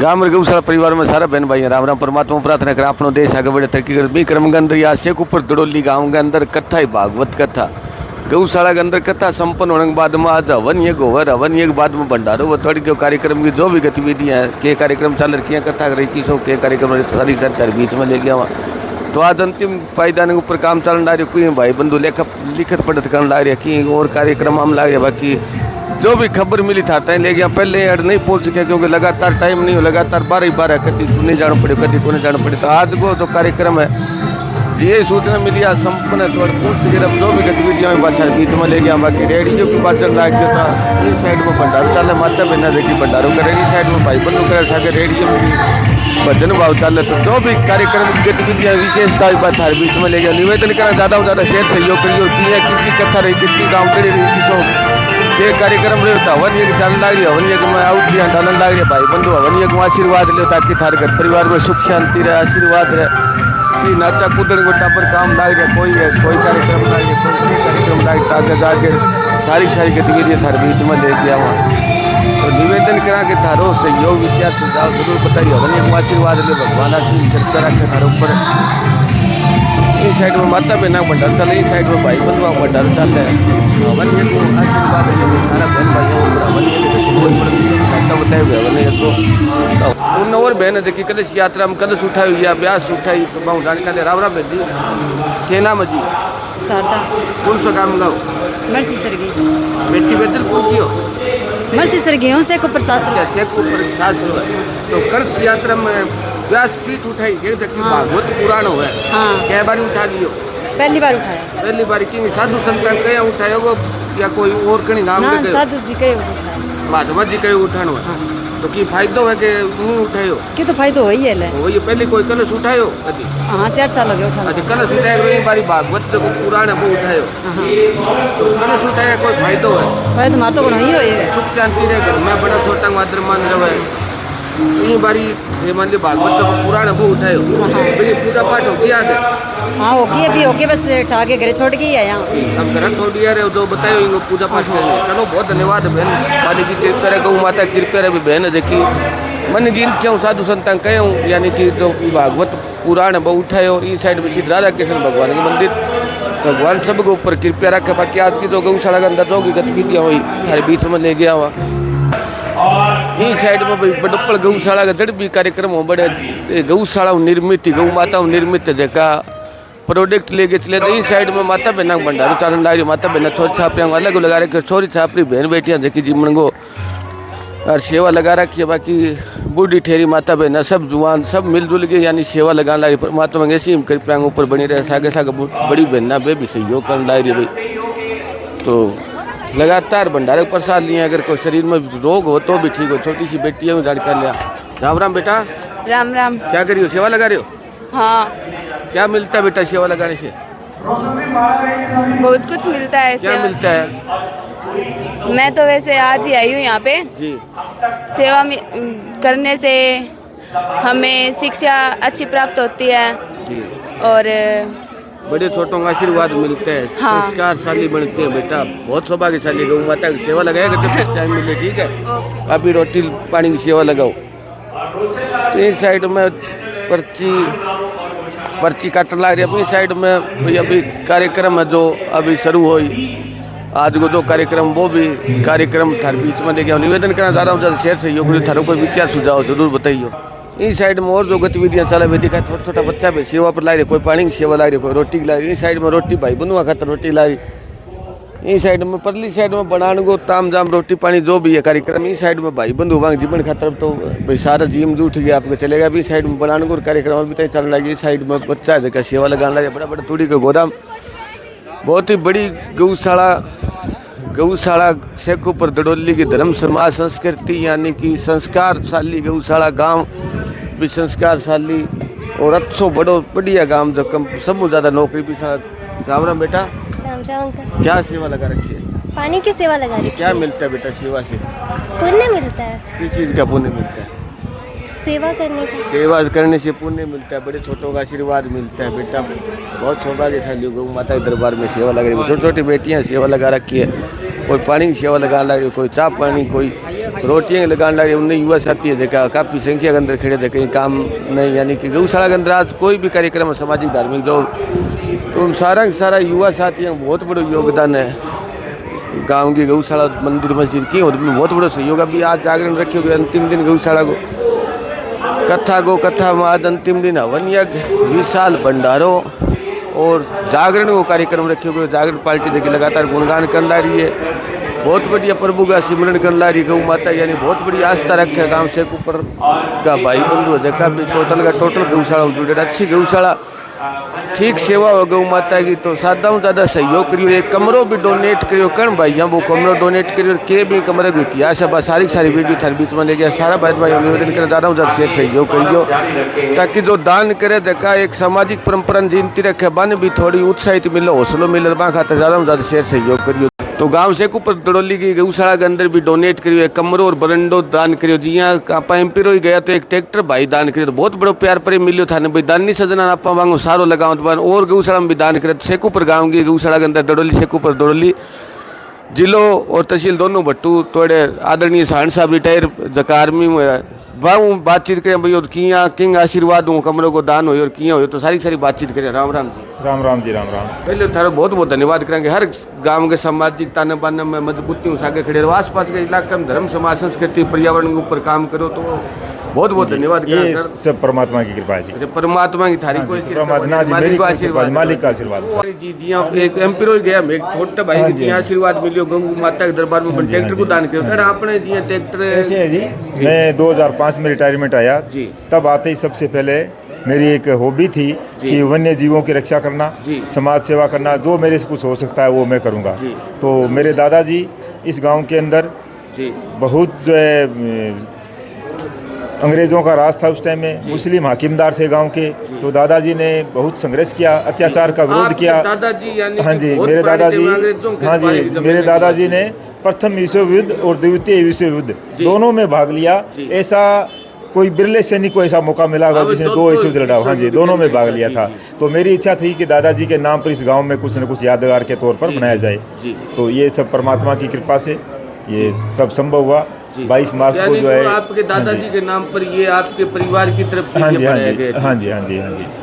गांव गौशाला परिवार में सारा बहन भाई राम राम परमात्मा प्रार्थना कर अपनो देश आगे बढ़े तरक्की कर बी क्रम के अंदर या शेख ऊपर दड़ोली गाँव के अंदर कथा है भागवत कथा गौशाला के अंदर कथा संपन्न होने के बाद में आज हवन यज्ञ होगा हवन यज्ञ बाद में भंडारो वो थोड़ी जो कार्यक्रम की जो भी गतिविधियाँ हैं के कार्यक्रम चल रही हैं कथा रही किसों के कार्यक्रम सारी सरकार बीच में ले गया वहाँ तो आज अंतिम पायदान के ऊपर काम चल रहा है कोई भाई बंधु लिखत पढ़त कर ला रहे कि और कार्यक्रम हम ला रहे बाकी जो भी खबर मिली था टाइम ले गया पहले ऐड नहीं पहुंच सके क्योंकि लगातार टाइम नहीं हो लगातार 12 कभी को नहीं जाना पड़े कभी को नहीं जाना पड़े तो आज को जो कार्यक्रम है ये सूचना मिली आज संपन्न जो भी गतिविधियाँ बात बीच में ले गया बाकी रेडियो की बात चल रहा है इस साइड में भंडारो चल माता बहना देखी भंडारो करे इस साइड में भाई बंधु करे सागे रेडियो में भजन भाव चल तो जो भी कार्यक्रम की गतिविधियाँ विशेषता बात हर बीच में ले गया निवेदन करना ज़्यादा से ज़्यादा शेयर सहयोग करिए की है किसी कथा रही कितनी गाँव कड़ी रही किसों ये कार्यक्रम रहे हवन यज्ञ चल लग रही हवन यज्ञ में आउट दिया डालन लग रही भाई बंधु हवन यज्ञ में आशीर्वाद ले ताकि थारे घर परिवार में सुख शांति रहे आशीर्वाद रहे कि नाचा कूदन गोटा पर काम लाग रहा कोई कार्यक्रम लाग कोई कार्यक्रम लाग ताकि जाके सारी गतिविधियाँ थारे बीच में ले गया वहाँ तो निवेदन करा के थारो सहयोग विचार सुझाव जरूर बताइए हवन यज्ञ में आशीर्वाद ले भगवान आशीर्वाद करके रखे थारे ऊपर इस साइड में माता बहना भंडार चल इस साइड में भाई बंधुआ भंडार चल रहा है हवन यज्ञ आशीर्वाद है सारा बहन भाई हवन यज्ञ बताए हुए हवन यज्ञ उन और बहन देखी कलश यात्रा में कलश उठाई या ब्यास उठाई जानकारी राम राम बेदी के नाम जी शारदा कौन सा काम गाओ मर्सी सरगी बेटी बेदल पूछी हो मर्सी सरगी हूँ से को प्रसाद तो कलश यात्रा में व्यास पीठ उठाई भागवत पुराण हुआ हाँ कै बार उठा लियो पहली बार उठाया पहली बार कि साधु संत कया उठायो वो या कोई और कहीं नाम ना साधु जी के उठाया माधवा जी कहीं उठानो है तो की फायदो है कि नहीं उठायो कि तो फायदो होई है ले वो ये पहले कोई कलश उठायो कदी हाँ 4 साल हो गए उठा अच्छा कलश उठाया कोई बारी भागवत को पुराण है वो उठायो तो कलश उठाया कोई फायदो है फायदो मार तो नहीं होई है सुख शांति रहे घर में बड़ा छोटा मात्र मान रहे ये बारी ये मान ली भागवत को पुराण वो उठायो ये पूजा पाठ हो गया है हाँ होगी बस ठाके घर छोड़ के ही आया अब घर छोड़ दिया रहे तो बताओ इनको पूजा पाठ करेंगे चलो बहुत धन्यवाद बहन माली की कृपा रहे गौ माता कृपा रहे बहन देखी मन गिनती हूँ साधु संतान कहे हूँ यानी कि जो भागवत पुराण वो उठायो इस साइड में श्री राधा कृष्ण भगवान के मंदिर भगवान सब के ऊपर कृपया रखे बाकी आज की जो गौशाला के अंदर जो की गतिविधियाँ हुई थारे बीच में ले गया हुआ इस साइड में भाई बड़प्पड़ गौशाला का जड़ भी कार्यक्रम हो बड़े गौशाला निर्मित गौ माता निर्मित जगह प्रोडक्ट लेके चले तो इस साइड में माता बहना भंडारो चालन ला रही माता बहना छोरी छापरियाँ अलग लगा रखे छोरी छापरी बहन बेटियाँ देखी जीवन को और सेवा लगा रखी है बाकी बूढ़ी ठेरी माता बहना सब जुआन सब मिलजुल के यानी सेवा लगाने ला रही परमात्मा ऐसी कृपया ऊपर बनी रहे सागे सागे बड़ी बहना बे भी सहयोग करने ला रही भाई तो लगातार भंडारे प्रसाद लिए अगर कोई शरीर में रोग हो तो भी ठीक हो छोटी सी बेटी है जानकारी लिया राम राम बेटा राम राम क्या करी हो सेवा लगा रहे हो हाँ क्या मिलता है बेटा सेवा लगाने से बहुत कुछ मिलता है क्या मिलता है मैं तो वैसे आज ही आई हूँ यहाँ पे जी सेवा करने से हमें शिक्षा अच्छी प्राप्त होती है जी और बड़े छोटों का आशीर्वाद मिलते हैं हाँ। संस्कारशाली बनते हैं बेटा बहुत सौभाग्यशाली गौ माता की सेवा लगाएगा तो टाइम मिले ठीक है अभी रोटी पानी की सेवा लगाओ तो इस साइड में पर्ची काटने लग रही अपनी साइड में भाई अभी कार्यक्रम है जो अभी शुरू हो आज को जो कार्यक्रम वो भी कार्यक्रम थारे बीच में लेके निवेदन करना चाह रहा हूँ ज़्यादा शेयर सहयोग थारों कोई विचार सुझाव जरूर बताइए इस साइड में और जो गतिविधियाँ चला हुई दिखा छोटा छोटा बच्चा भी सेवा पर ला रही कोई पानी की सेवा ला रही कोई रोटी की ला रही इस साइड में रोटी भाई बनुआ खातर रोटी ला रही इस साइड में परली साइड में बनाने को ताम जाम रोटी पानी जो भी है कार्यक्रम इस साइड में भाई बंधु वांग जीवन खातर तो भाई सारा जीवन उठ गया आपको चलेगा भी साइड में बनाने को कार्यक्रम अभी तक चलने लगी इस साइड में बच्चा जगह सेवा लगाने लगे बड़ा बड़ा तूड़ी का गोदाम बहुत ही बड़ी गौशाला शेख ऊपर दड़ोली की धर्म समाज संस्कृति यानी कि संस्कारशाली गौशाला गांव भी संस्कारशाली और अच्छो बड़ो बढ़िया गांव जो कम सब ज़्यादा नौकरी भी राम राम बेटा क्या सेवा लगा रखी है पानी की सेवा लगा रही क्या मिलता है बेटा सेवा से पुण्य मिलता है किस चीज़ का पुण्य मिलता है सेवा करने की सेवा करने से पुण्य मिलता है बड़े छोटों का आशीर्वाद मिलता है बेटा बहुत सौभाग्यशाली गौ माता के दरबार में सेवा लगा रही है छोटी छोटी बेटियाँ सेवा लगा रखी है कोई पानी की सेवा लगा रही है कोई चाय पानी कोई रोटियाँ लगाने लगे उन्हें युवा साथी है देखा काफ़ी संख्या के अंदर खड़े थे कहीं काम नहीं, यानी कि गौशाला के अंदर आज कोई भी कार्यक्रम है सामाजिक धार्मिक जो तो उन सारा सारा युवा साथियों का बहुत बड़ा योगदान है। गांव की गौशाला मंदिर मस्जिद की और बहुत बड़ा सहयोग। अभी आज जागरण रखे हुए अंतिम दिन गौशाला को कथा में आज अंतिम दिन हवन यज्ञ विशाल भंडारों और जागरण को कार्यक्रम रखे हुए। जागरण पार्टी देखिए लगातार गुणगान कर ला रही है, बहुत बढ़िया प्रभु का सिमरन कर ला रही गौ माता, यानी बहुत बड़ी आस्था रखे गांव से ऊपर का भाई बंधु देखा भी टोटल गौशाला जुड़े अच्छी गौशाला ठीक सेवा हो गौ माता की। तो ज़्यादा ज़्यादा सहयोग करियो, एक कमरों भी डोनेट करियो कर्ण भाई वो कमरों डोनेट करियो के भी कमरे को इतिहास है सारी वीडियो थारे बीच में ले गया सारा भाई निवेदन कर ज़्यादा ज़्यादा सहयोग करियो ताकि जो दान करे देखा एक सामाजिक परंपरा जीनती रखे बन भी थोड़ी उत्साहित मिले हौसलों मिले बा खातर ज़्यादा ज़्यादा शेयर सहयोग करियो। तो गांव से ऊपर दड़ोली की गौशाला के अंदर भी डोनेट करियो, एक कमरों और बरंडो दान करियो। जी आप एमपी रो गया तो एक ट्रैक्टर भाई दान करियो, तो बहुत बड़ो प्यार प्रेम मिलियो था भाई दान नहीं सजना आप वांगो सारो लगाओ तो और गौशाला में भी दान करे। सेकूपर गाँव की गौशाला के अंदर दड़ोली सेकूपर दड़ोली जिलों और तहसील दोनों भट्टू थोड़े आदरणीय साहन साहब रिटायर जका आर्मी में वह बातचीत करें भाई और किया किंग आशीर्वाद हूँ कमरों को दान हो और किया हो तो सारी बातचीत करें। राम राम जी। राम जी राम। पहले थारा बहुत धन्यवाद करेंगे। हर गांव के सामाजिक ताने बाने में मजबूती उस आगे खड़े रहो, आसपास के इलाके में धर्म समाज संस्कृति पर्यावरण के ऊपर काम करो तो बहुत धन्यवाद करें सर। सब परमात्मा की कृपा है। परमात्मा की थारी कोई मालिक का आशीर्वाद जी जी एक एमपी रो गया एक छोटा भाई के जी आशीर्वाद मिलियो गौ माता के दरबार में ट्रैक्टर को दान करो। आपने जी ट्रैक्टर ऐसे है जी मैं 2005 में रिटायरमेंट आया जी, तब आते ही सबसे पहले मेरी एक हॉबी थी कि वन्य जीवों की रक्षा करना, समाज सेवा करना, जो मेरे से कुछ हो सकता है वो मैं करूँगा। तो मेरे दादाजी इस गांव के अंदर बहुत जो है अंग्रेज़ों का राज था उस टाइम में, मुस्लिम हाकिमदार थे गांव के, तो दादाजी ने बहुत संघर्ष किया, अत्याचार का विरोध किया। हाँ जी मेरे दादाजी ने प्रथम विश्व युद्ध और द्वितीय विश्व युद्ध दोनों में भाग लिया। ऐसा कोई बिरले सैनिक को ऐसा मौका मिला होगा जिसने 2 विश्व युद्ध लड़ा। हाँ जी दोनों में भाग लिया था। तो मेरी इच्छा थी कि दादाजी के नाम पर इस गांव में कुछ न कुछ यादगार के तौर पर बनाया जाए। तो ये सब परमात्मा की कृपा से ये सब संभव हुआ। 22 मार्च को जो है आपके दादाजी के नाम पर ये आपके परिवार की तरफ से हाँ जी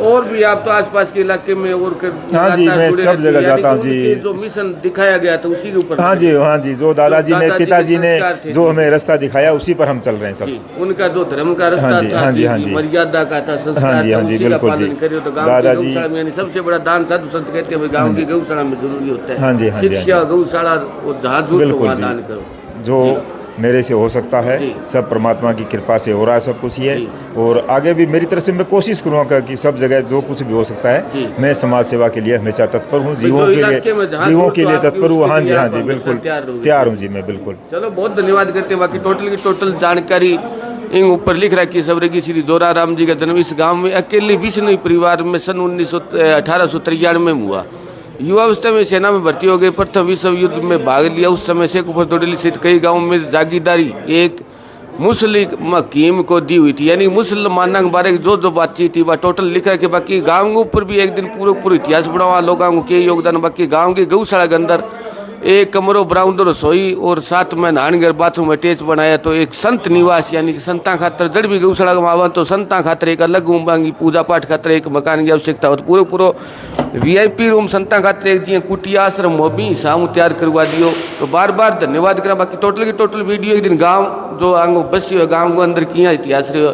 और भी आप तो आसपास के इलाके में और हाँ जी मैं सब जगह जाता हूँ जी। जो मिशन दिखाया गया था उसी के ऊपर हाँ जी जो दादाजी ने पिताजी ने जो हमें रास्ता दिखाया उसी पर हम चल रहे हैं सब। उनका जो धर्म का रास्ता था मर्यादा का था संस्कार था उसी का पालन करियो। तो दादाजी सबसे बड़ा दान साधु संत कहते हैं गाँव की गौशाला में जरूरी होता है। शिक्षा गौशाला और जहाँ दान करो जो मेरे से हो सकता है सब परमात्मा की कृपा से हो रहा है सब कुछ ये। और आगे भी मेरी तरफ से मैं कोशिश करूँगा कि सब जगह जो कुछ भी हो सकता है मैं समाज सेवा के लिए हमेशा तत्पर हूँ, जीवों के लिए तत्पर हूँ। हाँ जी बिल्कुल तैयार हूँ जी मैं बिल्कुल। चलो बहुत धन्यवाद करते हैं। बाकी टोटल की टोटल जानकारी इन ऊपर लिख रखी है। सबरेगी श्री जोराराम जी का जन्म इस गाँव में अकेले बिश्नोई परिवार में सन 1893 में हुआ। युवावस्था में सेना में भर्ती हो गए, प्रथम विश्व युद्ध में भाग लिया। उस समय से ऊपर दड़ोली सहित कई गांवों में जागीरदारी एक मुस्लिम हकीम को दी हुई थी, यानी मुसलमानों के बारे में जो बातचीत थी वह टोटल लिख रखे। बाकी गाँव के ऊपर भी एक दिन पूरा इतिहास बढ़ावा लोगों को के योगदान। बाकी गाँव की गौशाला के अंदर एक कमरों बरामदो रसोई और 7 में नहानघर बाथरूम अटैच बनाया। तो एक संत निवास यानी कि संता खातर जड़ भी गौशाला का मावन तो संता खातर एक अलग रूम मांगी, पूजा पाठ खातर एक मकान की आवश्यकता हो तो पूरा VIP रूम संता खातर एक जी कुटिया आश्रम वो भी सामू तैयार करवा दियो। तो बार धन्यवाद करा। बाकी टोटल की टोटल वीडियो एक दिन गाँव जो आंगो बस गाँव को अंदर किया इतिहास रहो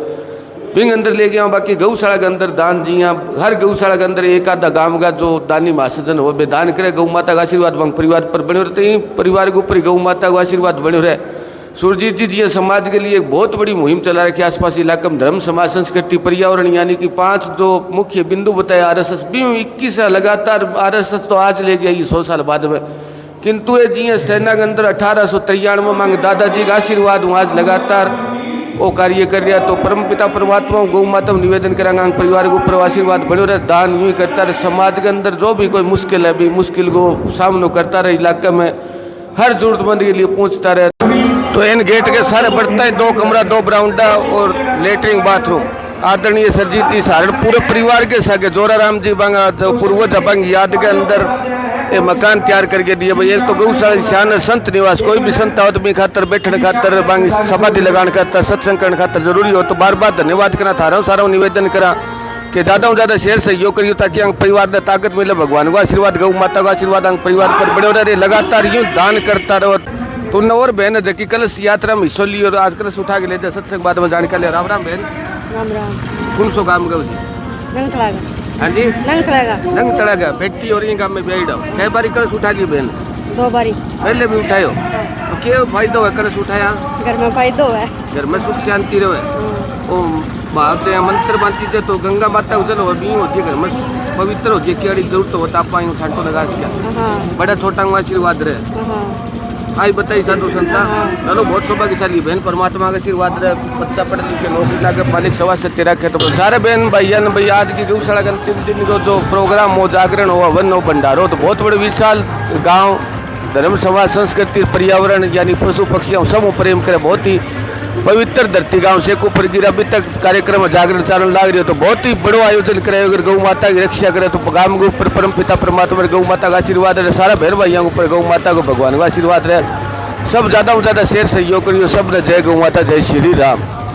बिंग अंदर ले गया। बाकी गौशाला के अंदर दान जी हर गौशाला के अंदर एक आधा गाँव का जो दानी महासजन हो बेदान करे गौ माता का आशीर्वाद परिवार पर बने रहते हैं, परिवार के ऊपर गौ माता का आशीर्वाद बने रहे। सुरजीत जी समाज के लिए एक बहुत बड़ी मुहिम चला रखी है। आसपास इलाके में धर्म समाज संस्कृति पर्यावरण यानी कि 5 जो मुख्य बिंदु बताए। RSS भी 21 लगातार RSS तो आज ले गया ये 100 साल बाद में, किंतु ये जी सेना के अंदर 1893 मांग दादाजी का आशीर्वाद आज लगातार वो कार्य कर रहा। तो परम पिता परमात्मा गौ माता निवेदन करांगा परिवार के ऊपर आशीर्वाद बढ़ो रहे, दान यूँ करता रहे। समाज के अंदर जो भी कोई मुश्किल है भी मुश्किल को सामना करता रहे, इलाके में हर जरूरतमंद के लिए पहुँचता रहे। तो इन गेट के सारे बढ़ता है 2 कमरा 2 बरामदा और लेटरिन बाथरूम आदरणीय सरजीत जी सारण पूरे परिवार के साथ जोराराम जी बांगा जो पूर्वज बंग याद के अंदर ये मकान तैयार करके दिए भाई। एक तो गौशाला की शान है संत निवास, कोई भी संत आवत में खातर बैठने खातर बांगी समाधि लगाने खातर सत्संग करने खातर जरूरी हो। तो बार बार धन्यवाद करना था रहा हूँ, सारा निवेदन करा कि ज़्यादा से ज़्यादा शेयर सहयोग करियो ताकि अंग परिवार ने ताकत मिले। भगवान को आशीर्वाद, गौ माता का आशीर्वाद अंग परिवार पर बड़े रहे, लगातार यूँ दान करता रहो। तो न और बहन है कि कलश यात्रा में हिस्सा लियो, आज कलश उठा के लेते सत्संग बाद में जाने के लिए। राम राम बहन, राम राम। कौन सो काम गौ जी? नंगतड़ागा। हाँ जी, नंगतड़ागा। नंगतड़ागा बेटी और ये काम में बैठ जाओ। कई बारी कलश उठा ली बहन? 2 बारी। पहले भी उठायो तो क्या फायदा है कलश उठाया? घर में फायदो है, घर में सुख शांति रहे। ओ बात है मंत्र बांची थे तो गंगा माता को चलो अभी हो घर में पवित्र हो जे की जरूरत हो तो आप छांटो लगा सके। बड़ा छोटा आशीर्वाद रहे। आई बताई साधु संता चलो बहुत सौभाग्यशाली बहन, परमात्मा का आशीर्वाद रहे। बच्चा पढ़ लिख के नौकरी लाके मालिक सवा से तेरा के तो सारे बहन भाईयन भाई आज की गौशाला का 3 दिन को जो प्रोग्राम हो, जागरण हो, हवन हो, भंडारो, तो बहुत बड़े विशाल गाँव धर्म समाज संस्कृति पर्यावरण यानी पशु पक्षियों सब प्रेम करे। बहुत ही पवित्र धरती गांव शेखुपुर गिर अभी तक कार्यक्रम जागरण चालन लाग रही हो तो बहुत ही बड़ो आयोजन करे। अगर गौ माता की रक्षा करे तो गांव के ऊपर परम पिता परमात्मा गौ माता का आशीर्वाद रहे। सारा भैर भाइयों के ऊपर गौ माता को भगवान का आशीर्वाद रहे। सब ज़्यादा से ज़्यादा शेयर सहयोग करियो। सब ने जय गौ माता, जय श्री राम।